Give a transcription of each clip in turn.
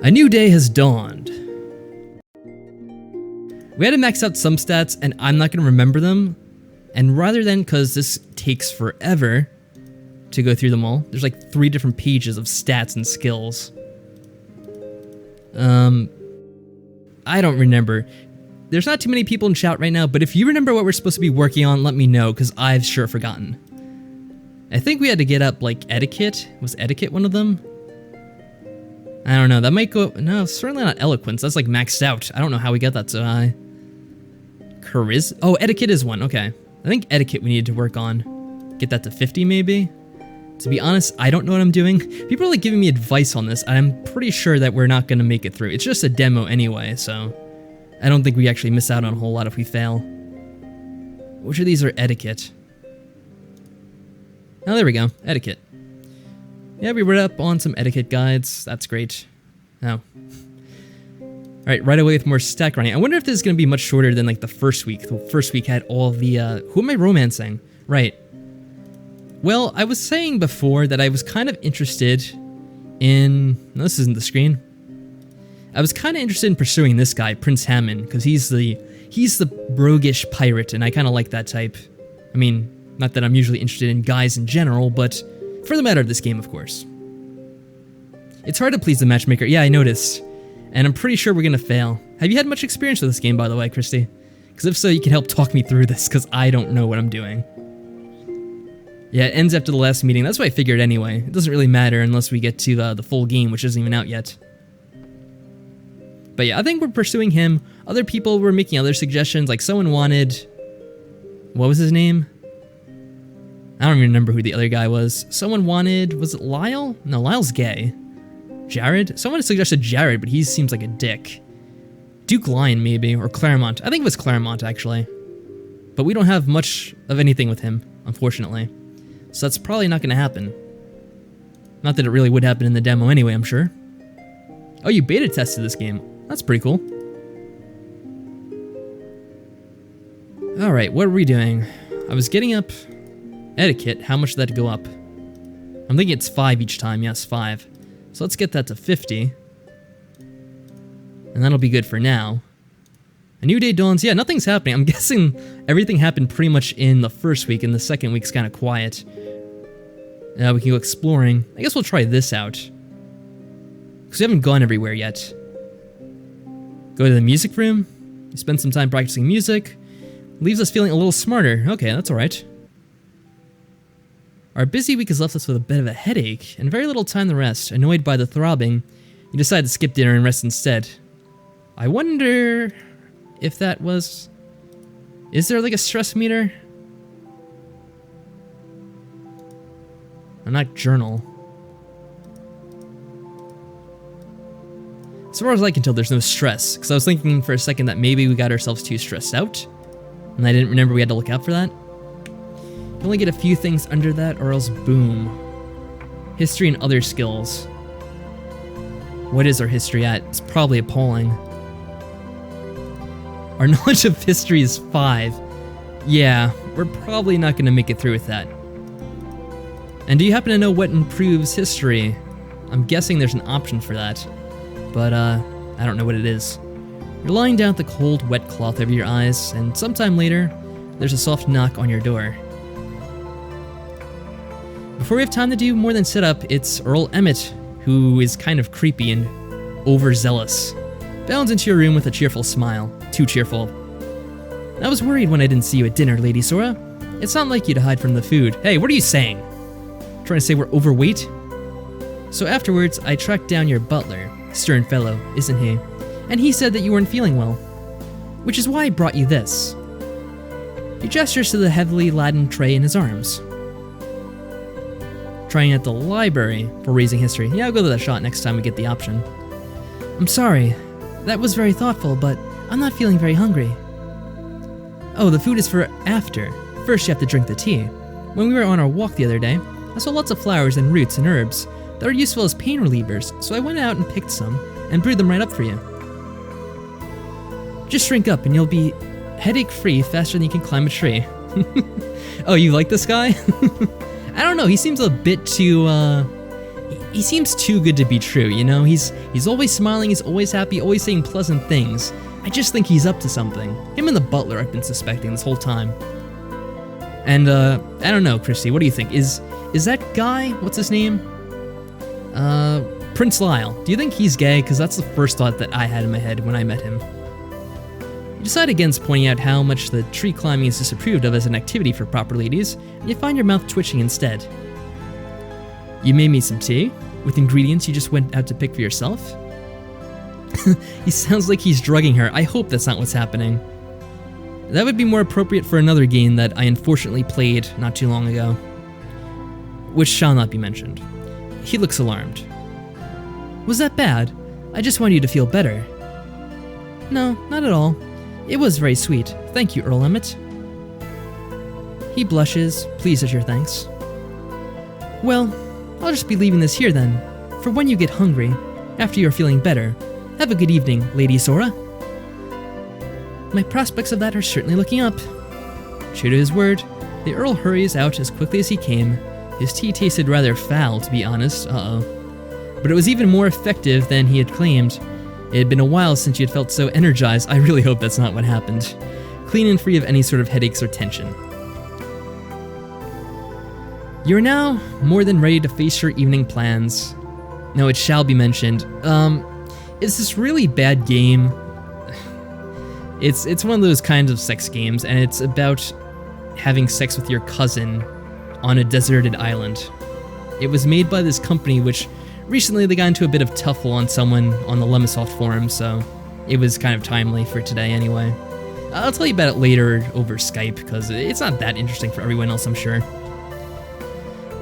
A new day has dawned. We had to max out some stats, and I'm not going to remember them. And rather than, because this takes forever to go through them all, there's like 3 different pages of stats and skills. I don't remember. There's not too many people in chat right now, but if you remember what we're supposed to be working on, let me know, because I've sure forgotten. I think we had to get up, like, Etiquette. Was Etiquette one of them? I don't know. That might go... No, certainly not Eloquence. That's, like, maxed out. I don't know how we got that so high. Charisma? Oh, Etiquette is one. Okay. I think Etiquette we needed to work on. Get that to 50, maybe? To be honest, I don't know what I'm doing. People are, like, giving me advice on this, and I'm pretty sure that we're not going to make it through. It's just a demo anyway, so... I don't think we actually miss out on a whole lot if we fail. Which of these are Etiquette? Oh, there we go. Etiquette. Yeah, we read up on some etiquette guides. That's great. Oh. Alright, right away with more stack running. I wonder if this is going to be much shorter than, like, the first week. The first week had all the, Who am I romancing? Right. Well, I was saying before that I was kind of interested in... No, this isn't the screen. I was kind of interested in pursuing this guy, Prince Hammond, because he's the roguish pirate, and I kind of like that type. I mean, not that I'm usually interested in guys in general, but for the matter of this game, of course. It's hard to please the matchmaker. Yeah, I noticed. And I'm pretty sure we're going to fail. Have you had much experience with this game, by the way, Christy? Because if so, you can help talk me through this, because I don't know what I'm doing. Yeah, it ends after the last meeting. That's what I figured anyway. It doesn't really matter unless we get to the full game, which isn't even out yet. But yeah, I think we're pursuing him. Other people were making other suggestions, like someone wanted... What was his name? I don't even remember who the other guy was. Someone wanted... Was it Lyle? No, Lyle's gay. Jared? Someone suggested Jared, but he seems like a dick. Duke Lion, maybe, or Claremont. I think it was Claremont, actually. But we don't have much of anything with him, unfortunately. So that's probably not going to happen. Not that it really would happen in the demo anyway, I'm sure. Oh, you beta tested this game. That's pretty cool. Alright, what are we doing? I was getting up Etiquette. How much did that go up? I'm thinking it's 5 each time. Yes, 5. So let's get that to 50. And that'll be good for now. A new day dawns. Yeah, nothing's happening. I'm guessing everything happened pretty much in the first week, and the second week's kind of quiet. We can go exploring. I guess we'll try this out. Because we haven't gone everywhere yet. Go to the music room. You spend some time practicing music. Leaves us feeling a little smarter. Okay, that's alright. Our busy week has left us with a bit of a headache, and very little time to rest. Annoyed by the throbbing, you decide to skip dinner and rest instead. I wonder if that was... Is there like a stress meter? Not journal. As far as I can tell, there's no stress, because I was thinking for a second that maybe we got ourselves too stressed out, and I didn't remember we had to look out for that. You only get a few things under that, or else boom. History and other skills. What is our history at? It's probably appalling. Our knowledge of history is 5. Yeah, we're probably not going to make it through with that. And do you happen to know what improves history? I'm guessing there's an option for that. But, I don't know what it is. You're lying down with the cold, wet cloth over your eyes, and sometime later, there's a soft knock on your door. Before we have time to do more than sit up, it's Earl Emmett, who is kind of creepy and overzealous. Bounds into your room with a cheerful smile. Too cheerful. I was worried when I didn't see you at dinner, Lady Sora. It's not like you to hide from the food. Hey, what are you saying? Trying to say we're overweight? So afterwards, I tracked down your butler. Stern fellow, isn't he? And he said that you weren't feeling well. Which is why I brought you this. He gestures to the heavily laden tray in his arms. Trying at the library for raising history. Yeah, I'll go to that shot next time we get the option. I'm sorry. That was very thoughtful, but I'm not feeling very hungry. Oh, the food is for after. First you have to drink the tea. When we were on our walk the other day, I saw lots of flowers and roots and herbs that are useful as pain relievers, so I went out and picked some and brewed them right up for you. Just drink up and you'll be headache-free faster than you can climb a tree. Oh, you like this guy? I don't know, he seems a bit too, he seems too good to be true, you know? He's always smiling, he's always happy, always saying pleasant things. I just think he's up to something. Him and the butler I've been suspecting this whole time. And, I don't know, Christy, what do you think? Is that guy, what's his name? Prince Lyle. Do you think he's gay? Because that's the first thought that I had in my head when I met him. You decide against pointing out how much the tree climbing is disapproved of as an activity for proper ladies, and you find your mouth twitching instead. You made me some tea, with ingredients you just went out to pick for yourself? He sounds like he's drugging her. I hope that's not what's happening. That would be more appropriate for another game that I unfortunately played not too long ago, which shall not be mentioned. He looks alarmed. Was that bad? I just wanted you to feel better. No, not at all. It was very sweet. Thank you, Earl Emmett. He blushes, pleased at your thanks. Well, I'll just be leaving this here then, for when you get hungry, after you're feeling better. Have a good evening, Lady Sora. My prospects of that are certainly looking up. True to his word, the Earl hurries out as quickly as he came. His tea tasted rather foul, to be honest, but it was even more effective than he had claimed. It had been a while since he had felt so energized. I really hope that's not what happened. Clean and free of any sort of headaches or tension. You are now more than ready to face your evening plans. Now, it shall be mentioned, it's this really bad game. It's one of those kinds of sex games, and it's about having sex with your cousin on a deserted island. It was made by this company, which recently they got into a bit of tuffle on someone on the Lemisoft forum, so it was kind of timely for today anyway. I'll tell you about it later over Skype, because it's not that interesting for everyone else, I'm sure.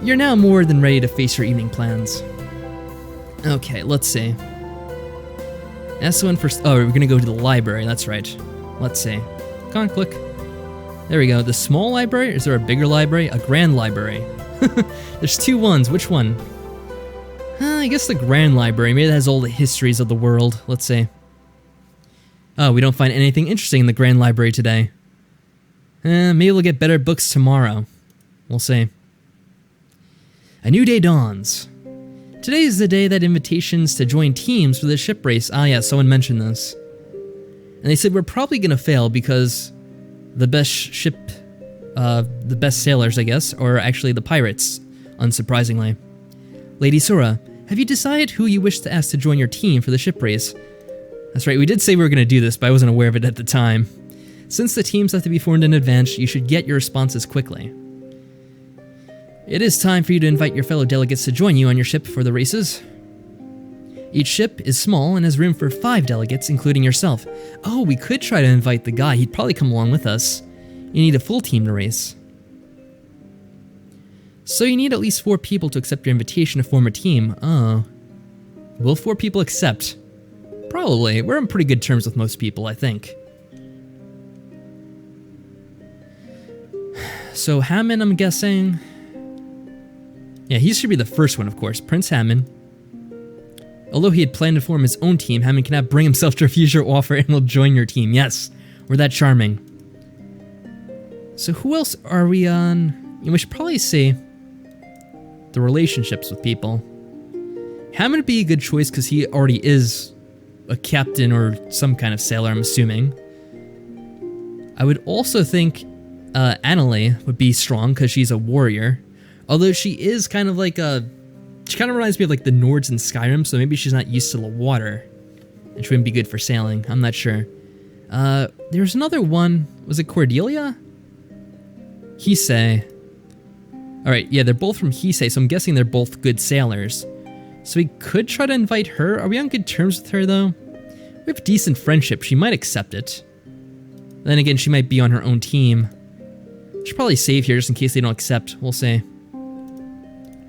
You're now more than ready to face your evening plans. Okay, let's see. That's the one first. Oh, we're gonna go to the library, that's right. Let's see. Come on, click. There we go. The small library? Is there a bigger library? A grand library. There's two ones. Which one? I guess the grand library. Maybe that has all the histories of the world. Let's see. Oh, we don't find anything interesting in the grand library today. Maybe we'll get better books tomorrow. We'll see. A new day dawns. Today is the day that invitations to join teams for the ship race. Ah, yeah, someone mentioned this. And they said we're probably gonna fail because the best sailors, I guess, are actually the pirates, unsurprisingly. Lady Sora, have you decided who you wish to ask to join your team for the ship race? That's right, we did say we were gonna do this, but I wasn't aware of it at the time. Since the teams have to be formed in advance, you should get your responses quickly. It is time for you to invite your fellow delegates to join you on your ship for the races. Each ship is small and has room for 5 delegates, including yourself. Oh, we could try to invite the guy. He'd probably come along with us. You need a full team to race. So you need at least 4 people to accept your invitation to form a team. Oh. Will 4 people accept? Probably. We're on pretty good terms with most people, I think. So Hammond, I'm guessing. Yeah, he should be the first one, of course. Prince Hammond. Although he had planned to form his own team, Hammond cannot bring himself to refuse your offer and will join your team. Yes, we're that charming. So who else are we on? We should probably see the relationships with people. Hammond would be a good choice because he already is a captain or some kind of sailor, I'm assuming. I would also think Annalie would be strong because she's a warrior. Although she is kind of like a... She kind of reminds me of like the Nords in Skyrim, so maybe she's not used to the water. And she wouldn't be good for sailing, I'm not sure. There's another one, was it Cordelia? Hisei. Alright, yeah, they're both from Hisei, so I'm guessing they're both good sailors. So we could try to invite her. Are we on good terms with her, though? We have decent friendship, she might accept it. Then again, she might be on her own team. Should probably save here just in case they don't accept, we'll see.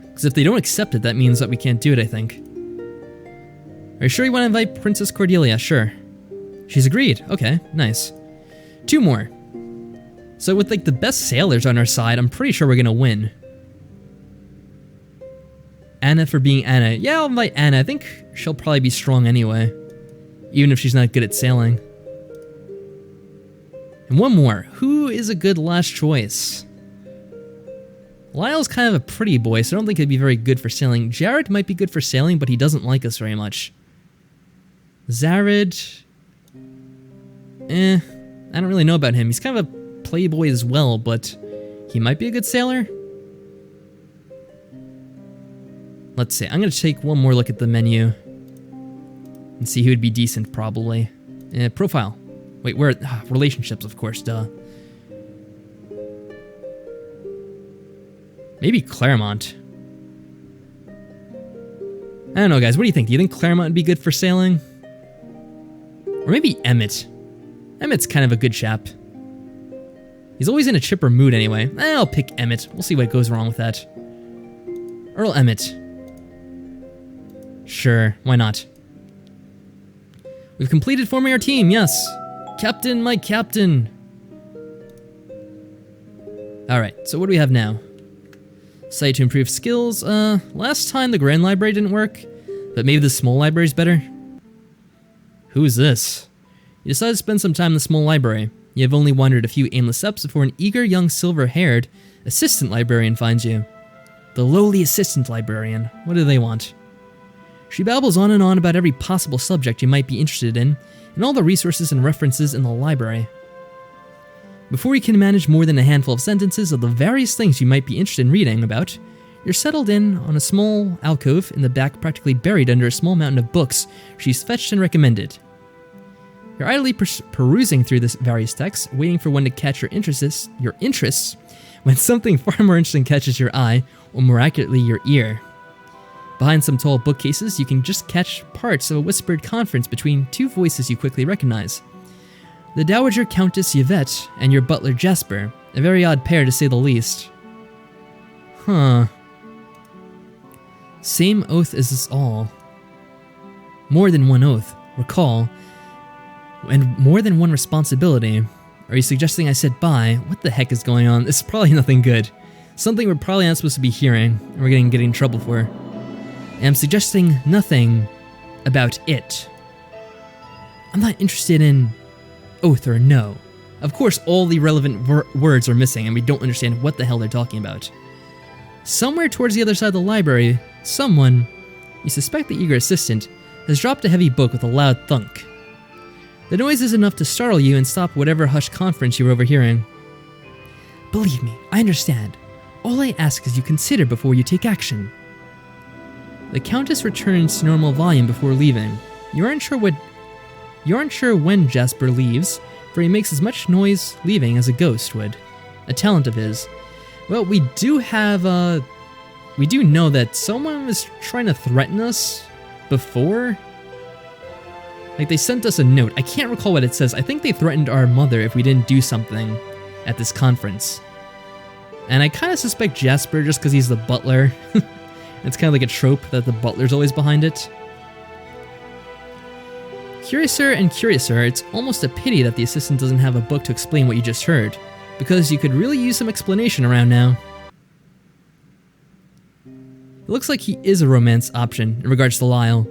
Because if they don't accept it, that means that we can't do it, I think. Are you sure you want to invite Princess Cordelia? Sure. She's agreed. Okay, nice. 2 more. So with like the best sailors on our side, I'm pretty sure we're gonna win. Anna for being Anna. Yeah, I'll invite Anna. I think she'll probably be strong anyway. Even if she's not good at sailing. And one more. Who is a good last choice? Lyle's kind of a pretty boy, so I don't think he'd be very good for sailing. Jared might be good for sailing, but he doesn't like us very much. Zared... I don't really know about him. He's kind of a playboy as well, but he might be a good sailor. Let's see. I'm going to take one more look at the menu and see who would be decent, probably. Profile. Wait, where? Relationships, of course, duh. Maybe Claremont. I don't know, guys. What do you think? Do you think Claremont would be good for sailing? Or maybe Emmett. Emmett's kind of a good chap. He's always in a chipper mood anyway. I'll pick Emmett. We'll see what goes wrong with that. Earl Emmett. Sure, why not? We've completed forming our team, yes. Captain, my captain. Alright, so what do we have now? Site to improve skills. Last time the Grand Library didn't work, but maybe the small library's better. Who's this? You decide to spend some time in the small library. You have only wandered a few aimless steps before an eager young silver-haired assistant librarian finds you. The lowly assistant librarian. What do they want? She babbles on and on about every possible subject you might be interested in, and all the resources and references in the library. Before you can manage more than a handful of sentences of the various things you might be interested in reading about, you're settled in on a small alcove in the back, practically buried under a small mountain of books she's fetched and recommended. You're idly perusing through this various texts, waiting for one to catch your interests, when something far more interesting catches your eye, or more accurately, your ear. Behind some tall bookcases, you can just catch parts of a whispered conference between two voices you quickly recognize. The Dowager Countess Yvette and your butler Jasper, a very odd pair to say the least. Huh. Same oath as us all. More than one oath, recall, and more than one responsibility. Are you suggesting I said bye? What the heck is going on? This is probably nothing good. Something we're probably not supposed to be hearing, and we're getting in trouble for. And I'm suggesting nothing about it. I'm not interested in oath or no. Of course, all the relevant words are missing, and we don't understand what the hell they're talking about. Somewhere towards the other side of the library, someone, you suspect the eager assistant, has dropped a heavy book with a loud thunk. The noise is enough to startle you and stop whatever hushed conference you were overhearing. Believe me, I understand. All I ask is you consider before you take action. The Countess returns to normal volume before leaving. You aren't sure when Jasper leaves, for he makes as much noise leaving as a ghost would. A talent of his. Well, we do know that someone was trying to threaten us before. Like, they sent us a note. I can't recall what it says. I think they threatened our mother if we didn't do something at this conference. And I kind of suspect Jasper just because he's the butler. It's kind of like a trope that the butler's always behind it. Curiouser and curiouser, it's almost a pity that the assistant doesn't have a book to explain what you just heard, because you could really use some explanation around now. It looks like he is a romance option in regards to Lyle.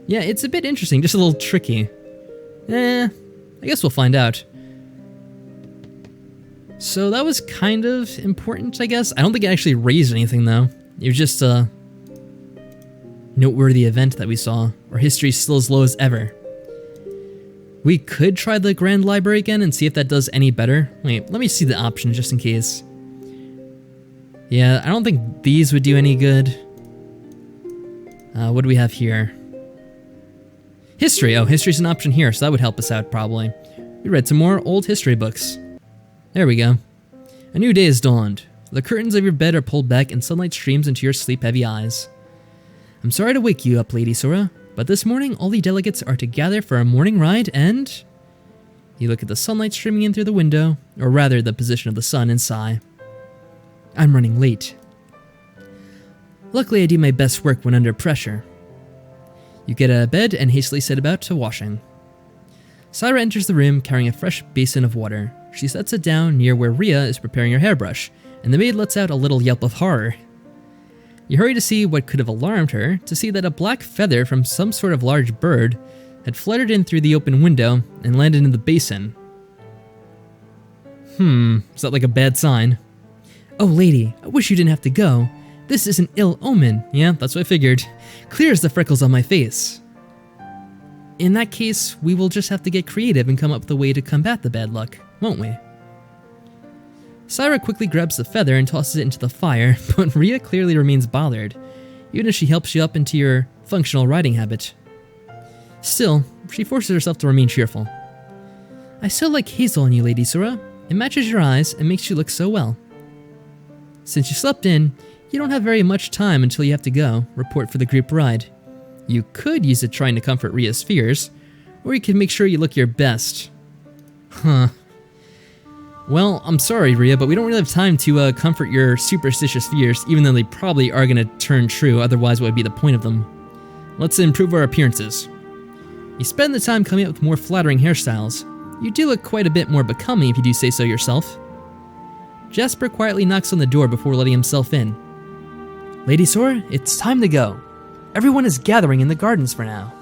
Yeah, it's a bit interesting, just a little tricky. I guess we'll find out. So that was kind of important, I guess. I don't think it actually raised anything, though. It was just a noteworthy event that we saw. Our history's still as low as ever. We could try the Grand Library again and see if that does any better. Wait, let me see the options just in case. Yeah, I don't think these would do any good. What do we have here? History. Oh, history's an option here, so that would help us out, probably. We read some more old history books. There we go. A new day has dawned. The curtains of your bed are pulled back and sunlight streams into your sleep-heavy eyes. I'm sorry to wake you up, Lady Sora, but this morning all the delegates are to gather for a morning ride and... You look at the sunlight streaming in through the window, or rather the position of the sun, and sigh. I'm running late. Luckily I do my best work when under pressure. You get out of bed and hastily set about to washing. Syra enters the room carrying a fresh basin of water. She sets it down near where Rhea is preparing her hairbrush, and the maid lets out a little yelp of horror. You hurry to see what could have alarmed her, to see that a black feather from some sort of large bird had fluttered in through the open window and landed in the basin. Is that like a bad sign? Oh, lady, I wish you didn't have to go. This is an ill omen. Yeah, that's what I figured. Clear as the freckles on my face. In that case, we will just have to get creative and come up with a way to combat the bad luck, won't we? Syra quickly grabs the feather and tosses it into the fire, but Rhea clearly remains bothered, even if she helps you up into your functional riding habit. Still, she forces herself to remain cheerful. I so like hazel on you, Lady Sora. It matches your eyes and makes you look so well. Since you slept in, you don't have very much time until you have to go report for the group ride. You could use it trying to comfort Rhea's fears, or you could make sure you look your best. Huh. Well, I'm sorry, Rhea, but we don't really have time to comfort your superstitious fears, even though they probably are going to turn true, otherwise what would be the point of them? Let's improve our appearances. You spend the time coming up with more flattering hairstyles. You do look quite a bit more becoming if you do say so yourself. Jasper quietly knocks on the door before letting himself in. Lady Sora, it's time to go. Everyone is gathering in the gardens for now.